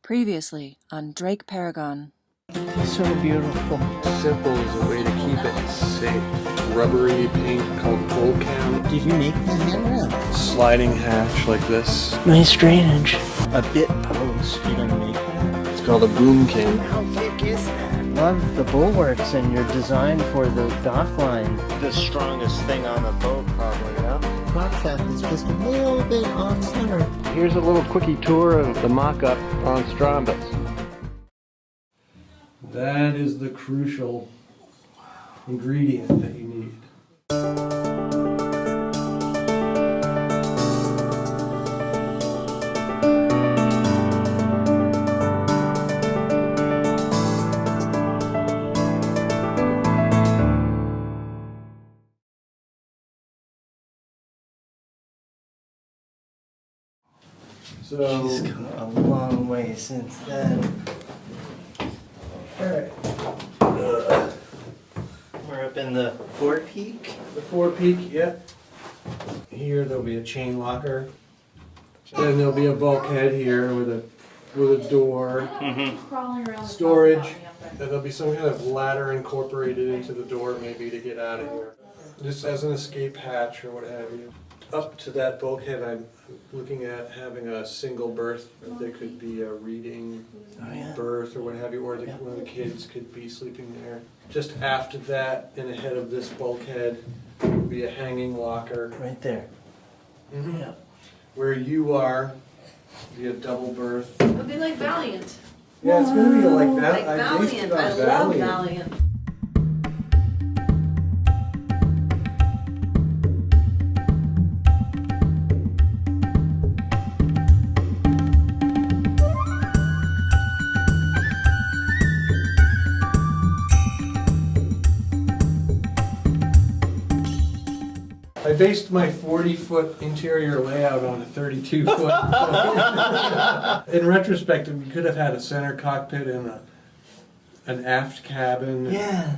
Previously on DrakeParagon. So beautiful. Simple is a way to keep it safe. Rubbery paint called Volcam. Did you make the handrail? Sliding hatch like this. Nice drainage. A bit post. You gonna make that? It's called a boom king. How thick is that? Love the bulwarks and your design for the dock line. The strongest thing on the boat, probably, yeah? Prop shaft is just a little bit off center. Here's a little quickie tour of the mock-up on Strombus. That is the crucial ingredient that you need. So, She's come a long way since then. alright. We're up in the forepeak. The forepeak, yep. Here there'll be a chain locker. Then there'll be a bulkhead here with a door. Storage. Then there'll be some kind of ladder incorporated into the door maybe to get out of here. Just as an escape hatch or what have you. Up to that bulkhead I'm looking at having a single berth. There could be a reading berth or what have you, or one of the kids could be sleeping there. Just after that and ahead of this bulkhead would be a hanging locker. Right there. Mm-hmm. Yeah. Where you are, be a double berth. It'll be like Valiant. Yeah, it's gonna be like that. Like I based it Valiant. on I love Valiant. I based my 40-foot interior layout on a 32-foot. In retrospect, we could have had a center cockpit and an aft cabin. Yeah.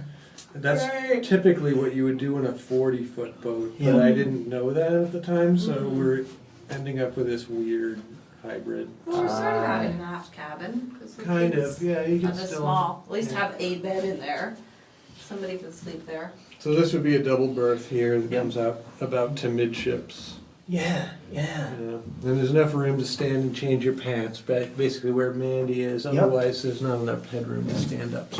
That's Right. typically what you would do in a 40-foot boat, but Yeah. I didn't know that at the time, so we're ending up with this weird hybrid. Well, we're sort of having an aft cabin. 'Cause the Kind kids of, yeah, you are can this still. small. At least yeah. have a bed in there. Somebody could sleep there. So this would be a double berth here that Yep. comes out about to midships. Yeah. Yeah. And there's enough room to stand and change your pants, basically where Mandy is. Yep. Otherwise, there's not enough headroom to stand up.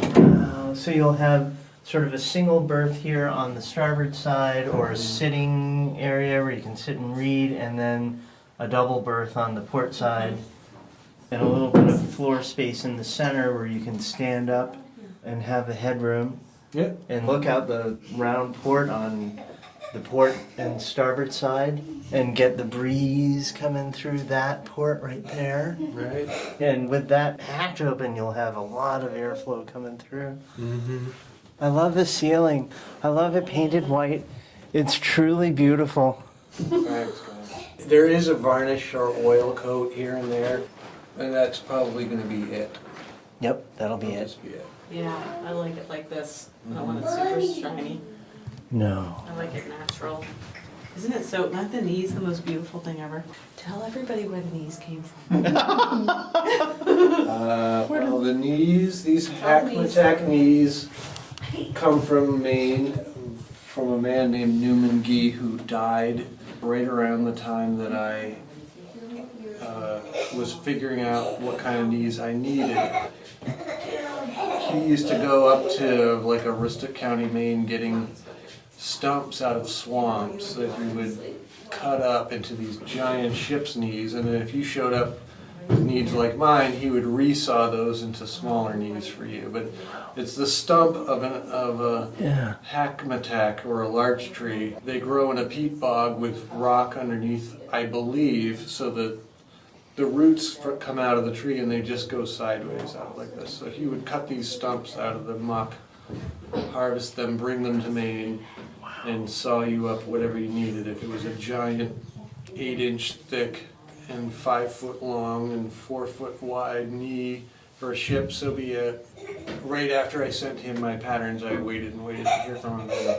So you'll have sort of a single berth here on the starboard side, or a sitting area where you can sit and read, and then a double berth on the port side, and a little bit of floor space in the center where you can stand up and have a headroom Yep. and look out the round port on the port and starboard side and get the breeze coming through that port right there. Right. And with that hatch open, you'll have a lot of airflow coming through. Mm-hmm. I love the ceiling. I love it painted white. It's truly beautiful. Thanks, guys. There is a varnish or oil coat here and there, and that's probably going to be it. Yep, that'll be it. Just be it. Yeah, I like it like this. I don't want it super shiny. No. I like it natural. Isn't it so, not the knees the most beautiful thing ever? Tell everybody where the knees came from. Well, the knees, these Hackmatack knees come from Maine, from a man named Newman Gee who died right around the time that I was figuring out what kind of knees I needed. He used to go up to like Aroostook County, Maine, getting stumps out of swamps that we would cut up into these giant ship's knees, and then if you showed up with knees like mine, he would resaw those into smaller knees for you. But it's the stump of a Hackmatack or a larch tree. They grow in a peat bog with rock underneath, I believe, so that the roots come out of the tree and they just go sideways out like this. So he would cut these stumps out of the muck, harvest them, bring them to Maine, and saw you up whatever you needed. If it was a giant 8-inch thick and 5 foot long and 4 foot wide knee for a ship, so be it. Right after I sent him my patterns, I waited and waited to hear from him.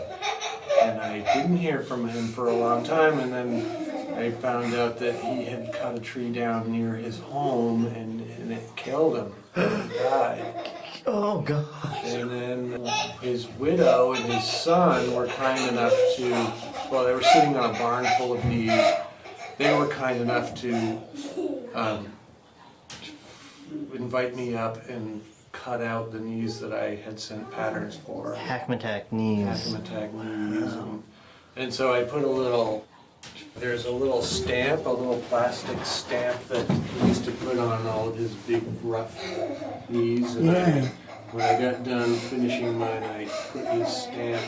And I didn't hear from him for a long time, and then I found out that he had cut a tree down near his home and it killed him. He died. Oh God. And then his widow and his son were kind enough to, well, they were sitting on a barn full of knees. They were kind enough to invite me up and cut out the knees that I had sent patterns for. Hackmatack knees. Hackmatack knees. And so I put there's a little stamp, a little plastic stamp that he used to put on all of his big rough knees. And when I got done finishing mine, I put his stamp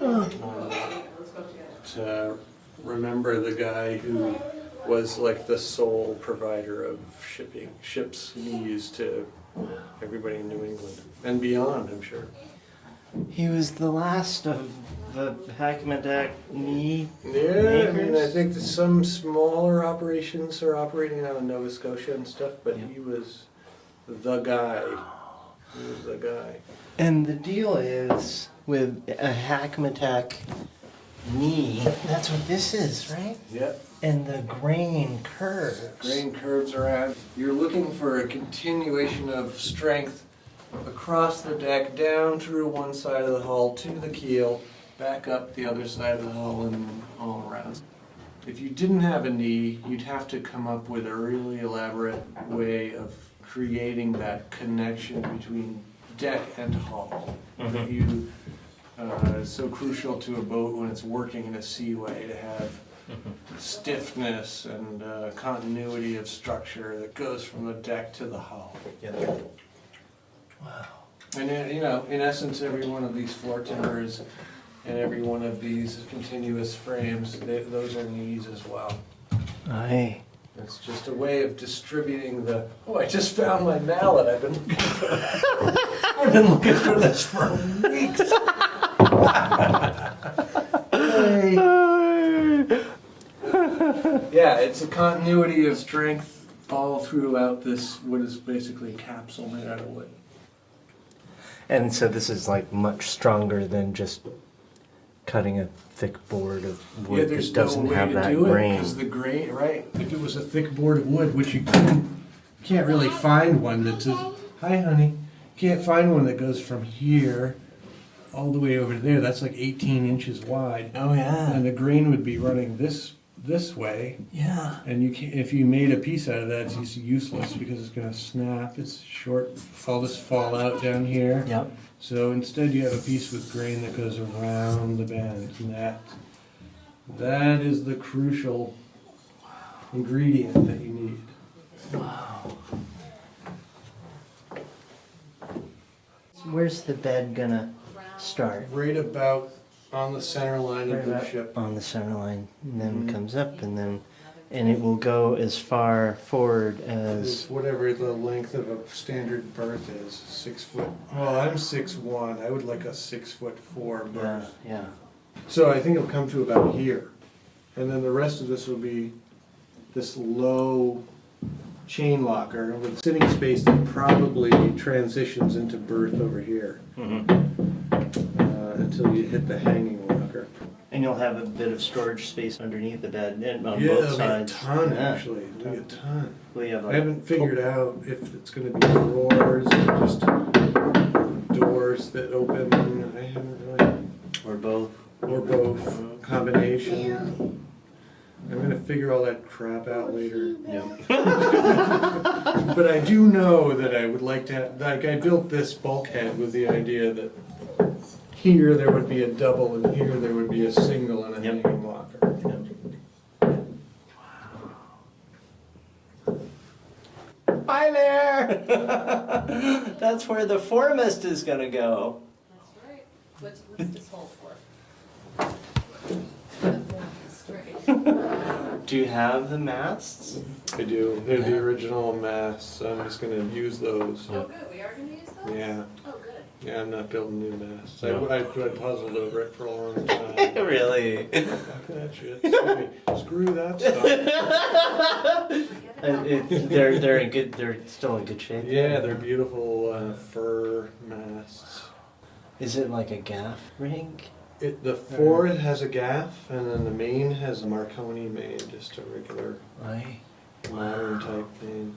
on to remember the guy who was like the sole provider of ships knees to everybody in New England and beyond, I'm sure. He was the last of the Hackmatack knee Yeah, makers? I mean, I think that some smaller operations are operating out of Nova Scotia and stuff, but he was the guy. He was the guy. And the deal is, with a Hackmatack knee, that's what this is, right? Yep. And the grain curves. Grain curves around. You're looking for a continuation of strength across the deck, down through one side of the hull to the keel, back up the other side of the hull and all around. If you didn't have a knee, you'd have to come up with a really elaborate way of creating that connection between deck and hull. That you is so crucial to a boat when it's working in a seaway to have stiffness and continuity of structure that goes from the deck to the hull. Wow. And in essence, every one of these floor timbers and every one of these continuous frames, those are knees as well. Aye. It's just a way of distributing the. Oh, I just found my mallet. I've been looking for. I've been looking for this for weeks. Yeah, it's a continuity of strength all throughout this. What is basically a capsule made out of wood. And so this is like much stronger than just cutting a thick board of wood there's that doesn't no way have to that do grain. because the grain, right? If it was a thick board of wood, which you can't really find one that's. Hi, honey. Can't find one that goes from here all the way over to there. That's like 18 inches wide, Oh yeah. and the grain would be running this way. Yeah. And you can't, if you made a piece out of that, it's just useless because it's going to snap. It's short. All this fallout down here. Yep. So instead, you have a piece with grain that goes around the bend, and that is the crucial ingredient that you need. Wow. Where's the bed gonna start? Right about on the center line Right of the about ship. on the center line, and then comes up, and it will go as far forward as. It's whatever the length of a standard berth is, 6 foot. Well, I'm 6'1". I would like a 6'4" berth. Yeah. So I think it'll come to about here, and then the rest of this will be this low chain locker with sitting space that probably transitions into berth over here until you hit the hanging locker. And you'll have a bit of storage space underneath the bed and on Yeah, both there'll be a sides. ton Yeah. actually. There'll be a ton. Will you have I like haven't figured out if it's going to be drawers or just doors that open. I haven't really. or both? Or both. Combination. I'm going to figure all that crap out later. Yeah. But I do know that I would like to have, like I built this bulkhead with the idea that here there would be a double and here there would be a single and a hanging locker. Hi there! That's where the foremast is gonna go. That's right. What's this hole for? Do you have the masts? I do. They're the original masts, so I'm just going to use those. Oh, good. We are going to use those? Yeah. Oh, good. Yeah, I'm not building new masts. No. I puzzled over it for a long time. Really? Fuck that shit. Screw that stuff. They're in good. They're still in good shape. Yeah, they're beautiful fur masts. Is it like a gaff rig? The fore has a gaff, and then the main has a Marconi main, just a regular Aye. modern type main.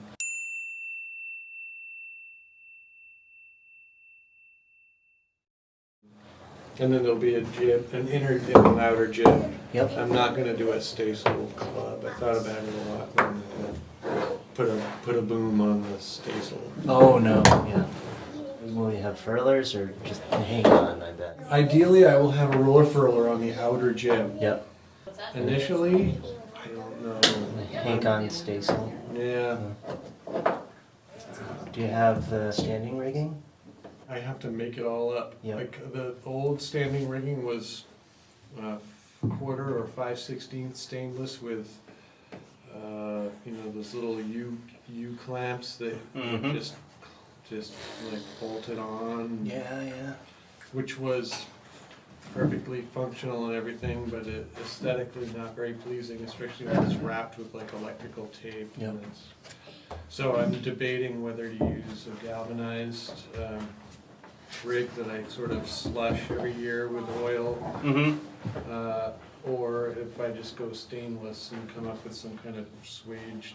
And then there'll be a jib, an inner and an outer jib. Yep. I'm not gonna do a staysail club. I thought about it a lot, but I'm gonna put a boom on the staysail. Oh, no, yeah. Will we have furlers or just hang on, I bet? Ideally, I will have a roller furler on the outer jib. Yep. Initially, I don't know. Hang on, staysail. Yeah, Do you have the standing rigging? I have to make it all up. Yep. Like the old standing rigging was quarter or 5/16 stainless with, those little U clamps that just like bolted on. Yeah. Which was perfectly functional and everything, but it aesthetically not very pleasing, especially when it's wrapped with like electrical tape. Yep. So I'm debating whether to use a galvanized rig that I sort of slush every year with oil, or if I just go stainless and come up with some kind of swage.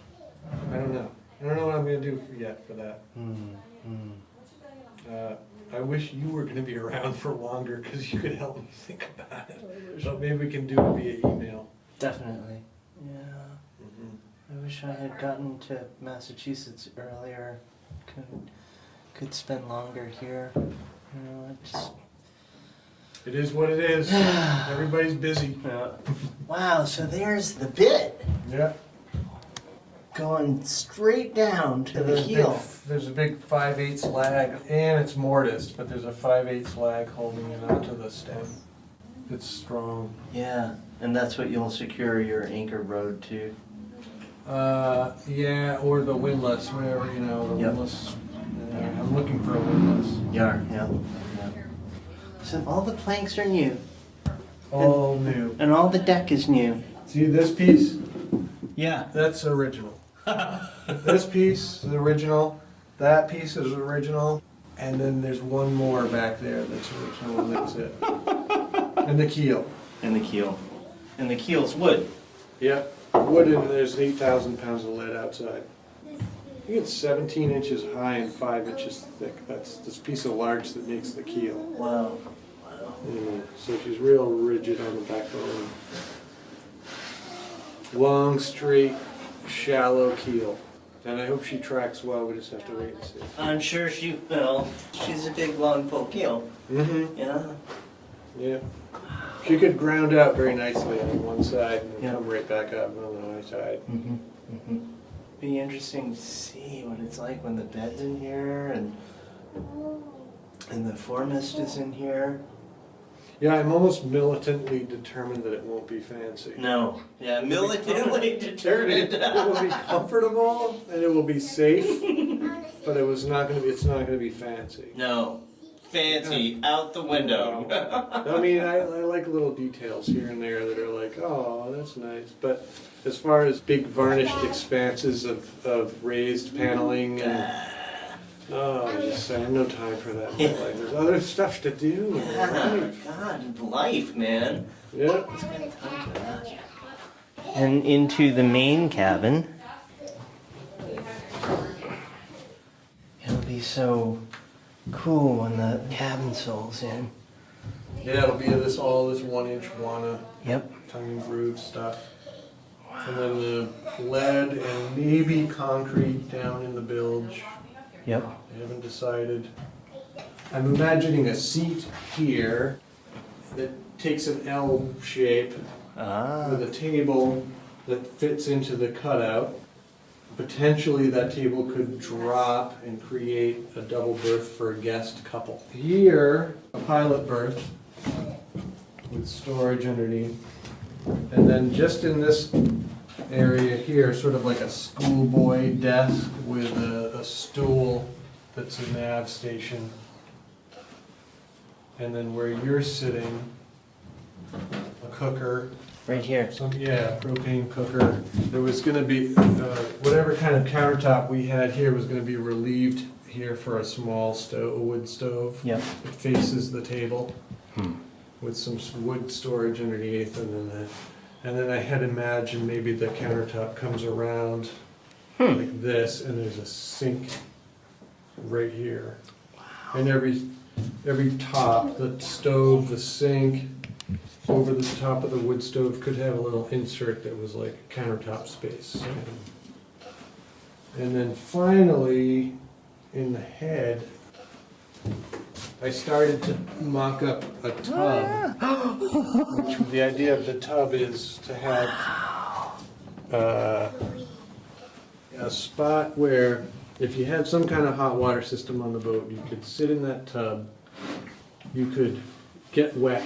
I don't know. I don't know what I'm going to do yet for that. I wish you were going to be around for longer because you could help me think about it. So maybe we can do it via email. Definitely. Yeah. I wish I had gotten to Massachusetts earlier. Could spend longer here. It is what it is. Everybody's busy. Yeah. Wow, so there's the bit. Yeah. Going straight down to the heel. There's a big 5/8 lag, and it's mortised, but there's a 5/8 lag holding it onto the stem. It's strong. Yeah, and that's what you'll secure your anchor rod to. Yeah, or the windlass, whatever, the Yep. windlass. I'm looking for a windlass. Yeah. So all the planks are new, All new. and all the deck is new. See this piece? Yeah. That's original. This piece is original. That piece is original. And then there's one more back there that's original, and that's it. And the keel. And the keel. And the keel's wood. Yep. Wood, and there's 8,000 pounds of lead outside. I think it's 17 inches high and 5 inches thick. That's this piece of larch that makes the keel. Wow. So she's real rigid on the backbone. Long, straight, shallow keel. And I hope she tracks well. We just have to wait and see. I'm sure she will. She's a big, long, full keel. Mm-hmm. Yeah. Yeah. She could ground out very nicely on one side and Yeah. come right back up on the other side. Be interesting to see what it's like when the bed's in here and the foremast is in here. Yeah, I'm almost militantly determined that it won't be fancy. No. Yeah, militantly determined. It will be comfortable and it will be safe, but it's not going to be fancy. No. Fancy out the window. I mean, I like little details here and there that are like, oh, that's nice. But as far as big varnished expanses of raised paneling and I have no time for that. Yeah. Like, there's other stuff to do. In life. God, life, man. Yeah. Time for that. And into the main cabin. It'll be so cool when the cabin soul's in. Yeah, it'll be this 1-inch Wana Yep. tongue groove stuff. And then the lead and maybe concrete down in the bilge. Yep. I haven't decided. I'm imagining a seat here that takes an L shape with a table that fits into the cutout. Potentially that table could drop and create a double berth for a guest couple. Here, a pilot berth with storage underneath. And then just in this area here, sort of like a schoolboy desk with a stool that's a nav station. And then where you're sitting, a cooker. Right here. Propane cooker. There was going to be, whatever kind of countertop we had here was going to be relieved here for a small stove, a wood stove. Yep. It faces the table with some wood storage underneath, and then I had imagined maybe the countertop comes around like this, and there's a sink right here. Wow. And every top, the stove, the sink, over the top of the wood stove could have a little insert that was like countertop space. And then finally, in the head, I started to mock up a tub. Which the idea of the tub is to have a spot where if you had some kind of hot water system on the boat, you could sit in that tub, you could get wet,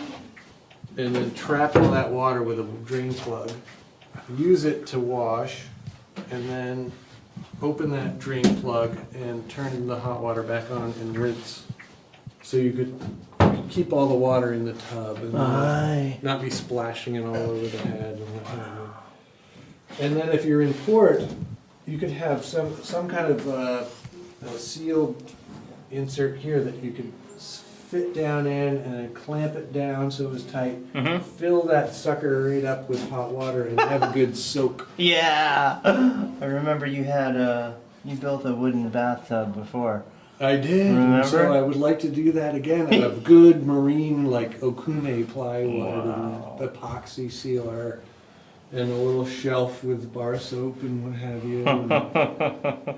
and then trap all that water with a drain plug, use it to wash, and then open that drain plug and turn the hot water back on and rinse. So you could keep all the water in the tub and not be splashing it all over the head and what have you. And then if you're in port, you could have some kind of a sealed insert here that you could fit down in and then clamp it down so it was tight. Fill that sucker right up with hot water and have a good soak. Yeah! I remember you built a wooden bathtub before. I did. Remember? So I would like to do that again out of good marine like okume plywood and epoxy sealer and a little shelf with bar soap and what have you.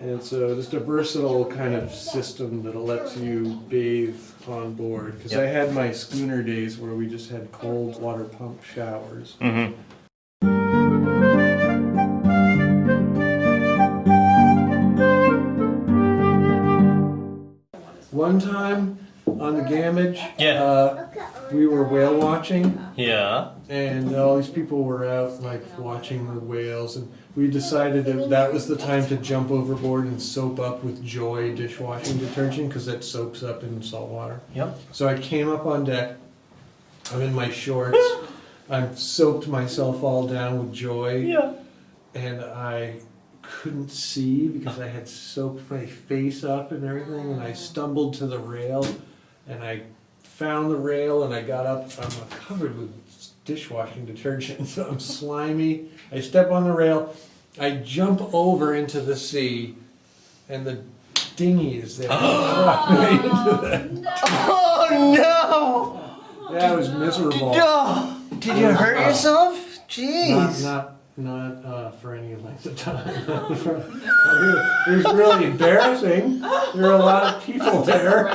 And so just a versatile kind of system that lets you bathe on board. Because I had my schooner days where we just had cold water pump showers. One time on the Gamage, we were whale watching. Yeah. And all these people were out like watching the whales, and we decided that was the time to jump overboard and soap up with Joy dishwashing detergent because that soaks up in salt water. Yep. So I came up on deck. I'm in my shorts. I've soaped myself all down with Joy. Yeah. And I couldn't see because I had soaked my face up and everything, and I stumbled to the rail, and I found the rail, and I got up. I'm covered with dishwashing detergent, so I'm slimy. I step on the rail, I jump over into the sea, and the dinghy is there. Oh no! Yeah, it was miserable. Did you hurt yourself? Jeez. Not for any length of time. It was really embarrassing. There were a lot of people there.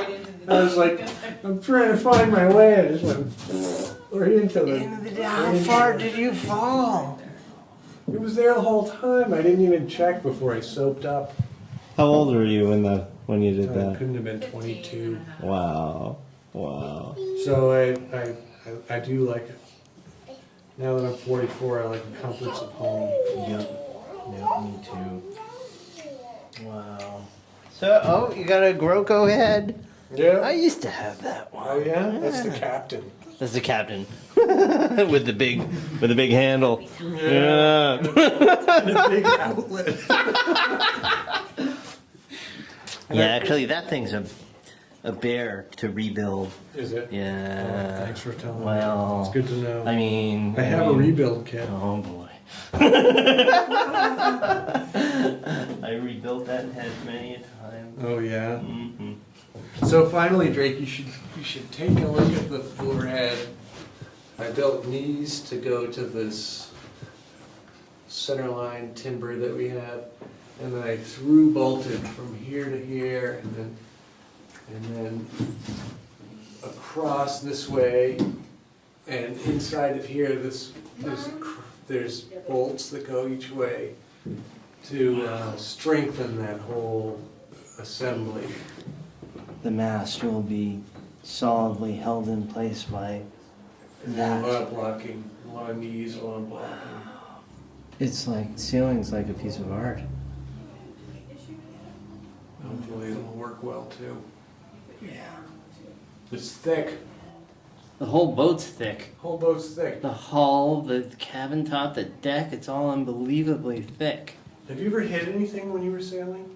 I was like, I'm trying to find my way. I just went right into the. How far did you fall? It was there the whole time. I didn't even check before I soaped up. How old were you when you did I that? couldn't have been 22. Wow. So I do like it. Now that I'm 44, I like the comforts of home. Yep, me too. Wow. So, you got a Groko head? Yeah. I used to have that one. Oh yeah, that's the captain. That's the captain. with the big handle. Yeah. And a big outlet. Yeah, actually, that thing's a bear to rebuild. Is it? Yeah. Oh, thanks for telling Well, me. It's good to know. I mean, I have a rebuild kit. Oh boy. I rebuilt that head many a time. Oh yeah. Mm-hmm. So finally, Drake, you should take a look at the forehead. I built knees to go to this centerline timber that we have, and then I through bolted from here to here, and then across this way, and inside of here, there's bolts that go each way to strengthen that whole assembly. The mast will be solidly held in place by A lot of blocking, a lot of knees, a lot of blocking. It's like, ceiling's like a piece of art. Hopefully it'll work well too. Yeah. It's thick. The whole boat's thick. Whole boat's thick. The hull, the cabin top, the deck, it's all unbelievably thick. Have you ever hit anything when you were sailing?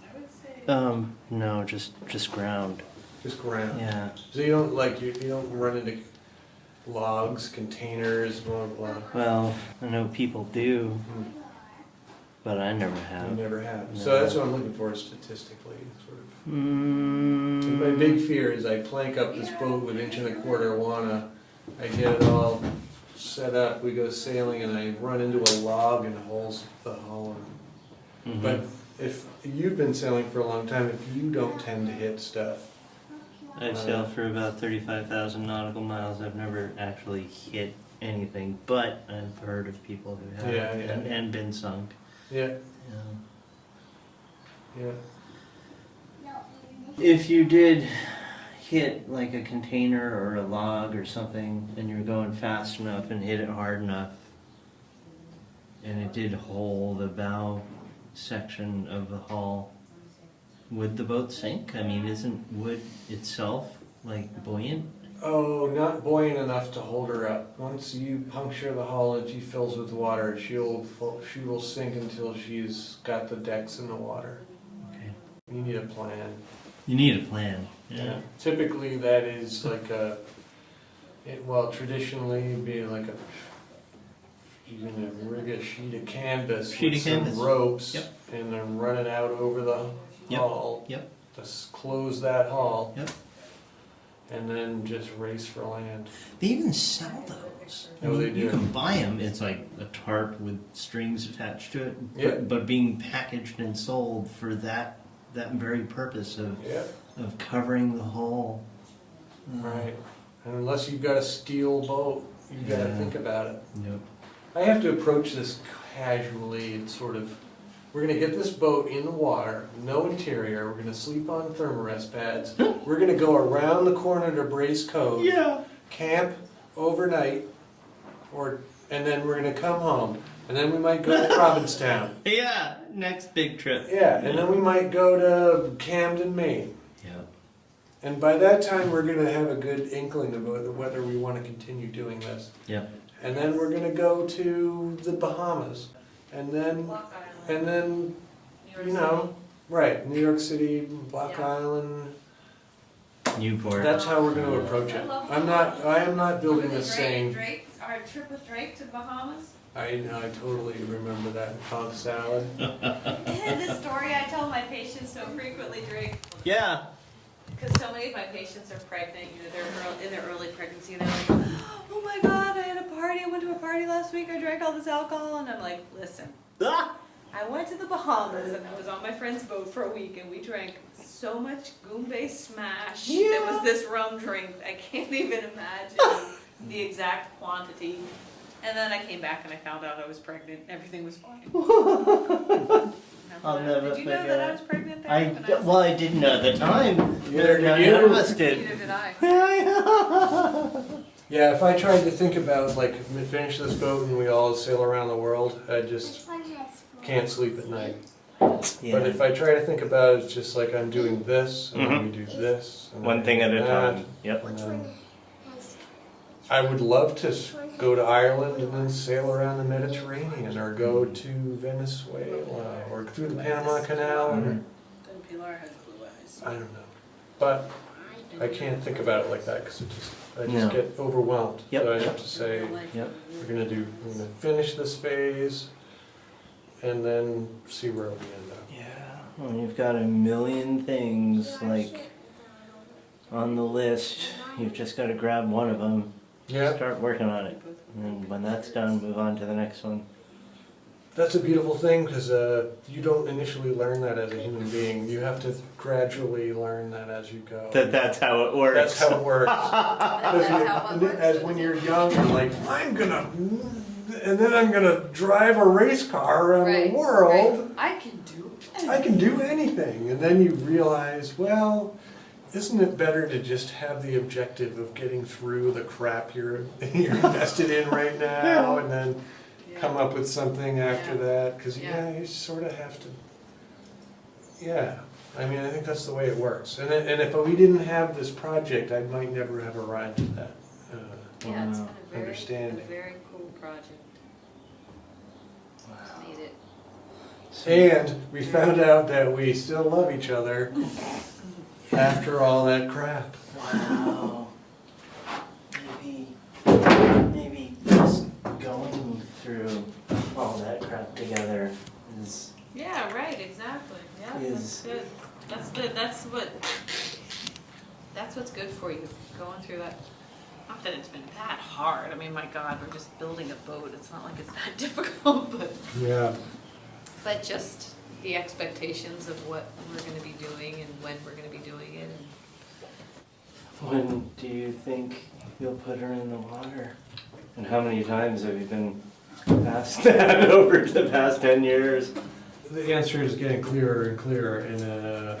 I would say. No, just ground. Just ground. Yeah. So you don't you don't run into logs, containers, blah blah. Well, I know people do. But I never I have. never have. No. So that's what I'm looking for statistically, sort of. And my big fear is I plank up this boat with 1.25 wanna, I get it all set up, we go sailing, and I run into a log and holes the hull. But if you've been sailing for a long time, if you don't tend to hit stuff. I've sailed for about 35,000 nautical miles. I've never actually hit anything, but I've heard of people who have and been sunk. Yeah, Yeah. yeah. If you did hit like a container or a log or something and you were going fast enough and hit it hard enough and it did hole the bow section of the hull, would the boat sink? I mean, isn't wood itself like buoyant? Oh, not buoyant enough to hold her up. Once you puncture the hull and she fills with water, she will sink until she's got the decks in the water. Okay. You need a plan. You need a plan. Yeah. Typically, that is like traditionally it'd be like you're gonna rig a sheet of canvas with some ropes, and then run it out over the hull. Yep. Just close that hull. Yep. And then just race for land. They even sell those. Oh, they do. You can buy them. It's like a tarp with strings attached to it, Yeah. but being packaged and sold for that very purpose of covering the hull. Right. And unless you've got a steel boat, you've got to think about it. Yep. I have to approach this casually and sort of, we're going to get this boat in the water, no interior, we're going to sleep on thermarest pads, we're going to go around the corner to Brace Cove, camp overnight, and then we're going to come home. And then we might go to Provincetown. Yeah, next big trip. Yeah, and then we might go to Camden, Maine. Yeah. And by that time, we're going to have a good inkling about whether we want to continue doing this. Yeah. And then we're going to go to the Bahamas. And then, right, New York City, Block Island. Newport. That's how we're going to approach it. I am not building this saying. Our trip with Drake to Bahamas. I totally remember that conch salad. This story I tell my patients so frequently, Drake. Yeah. Because so many of my patients are pregnant, they're in their early pregnancy, and they're like, oh my god, I went to a party last week, I drank all this alcohol, and I'm like, listen, I went to the Bahamas, and I was on my friend's boat for a week, and we drank so much Goombay Smash. There was this rum drink, I can't even imagine the exact quantity. And then I came back and I found out I was pregnant, everything was fine. I'll never Did you know that I was pregnant there? I didn't know at the time. Neither of us did. Neither did I. Yeah, if I tried to think about, like, finish this boat and we all sail around the world, I just can't sleep at night. Yeah. But if I try to think about it, it's just like I'm doing this, and then we do this. And One then thing we at do a that, time. Yep. and then I would love to go to Ireland and then sail around the Mediterranean, or go to Venezuela, or through the Panama Canal. Or, Then Pilar has blue eyes. I don't know. But I can't think about it like that because I just get overwhelmed. Yep. So I have to say, Yep. we're gonna finish this phase, and then see where we end up. Yeah. Well, you've got a million things like on the list. You've just got to grab one of them. Yeah, Start working on it. And when that's done, move on to the next one. that's a beautiful thing because you don't initially learn that as a human being. You have to gradually learn that as you go. That's how it works. That's how it works. That's how it works. As when you're young, you're like, and then I'm gonna drive a race car around the world. I can do anything. I can do anything. And then you realize, well, isn't it better to just have the objective of getting through the crap you're invested in right now, and then come up with something after that? Because you sort of have to. Yeah, I mean, I think that's the way it works. And if we didn't have this project, I might never have arrived at that It's been a understanding. very cool project. Made it. And we found out that we still love each other after all that crap. Wow. Maybe just going through all that crap together is Yeah, right, exactly. Yeah, Is- that's good. That's what's good for you, going through that. Not that it's been that hard. I mean, my God, we're just building a boat. It's not like it's that difficult, but just the expectations of what we're gonna be doing and when we're gonna be doing it. And When do you think you'll put her in the water? And how many times have you been past that over the past 10 years? The answer is getting clearer and clearer, and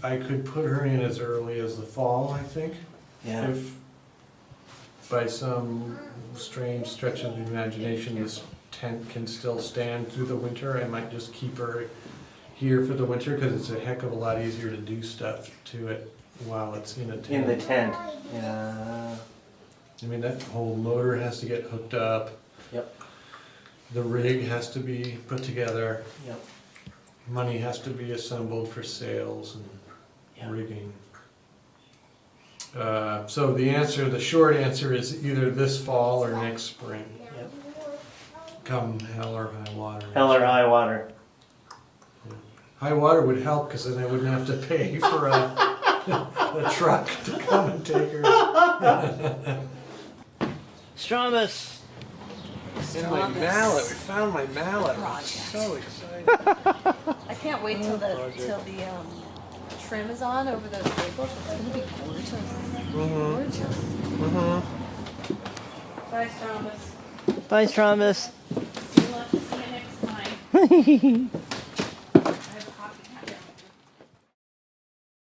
I could put her in as early as the fall, I think. Yeah. If by some strange stretch of the imagination this tent can still stand through the winter, I might just keep her here for the winter because it's a heck of a lot easier to do stuff to it while it's in a tent. In the tent. Yeah. I mean, that whole motor has to get hooked up. Yep. The rig has to be put together. Yep. Money has to be assembled for sales and Yep. rigging. So the short answer is either this fall or next spring. Yep. Come hell or high water. Hell or high water. High water would help because then I wouldn't have to pay for a truck to come and take her. Strombus! And my mallet, we found my mallet. I'm so excited. I can't wait till the trim is on over those staples. It's gonna be gorgeous. Gorgeous. Bye, Strombus. Bye, Strombus. Good luck. See you next time.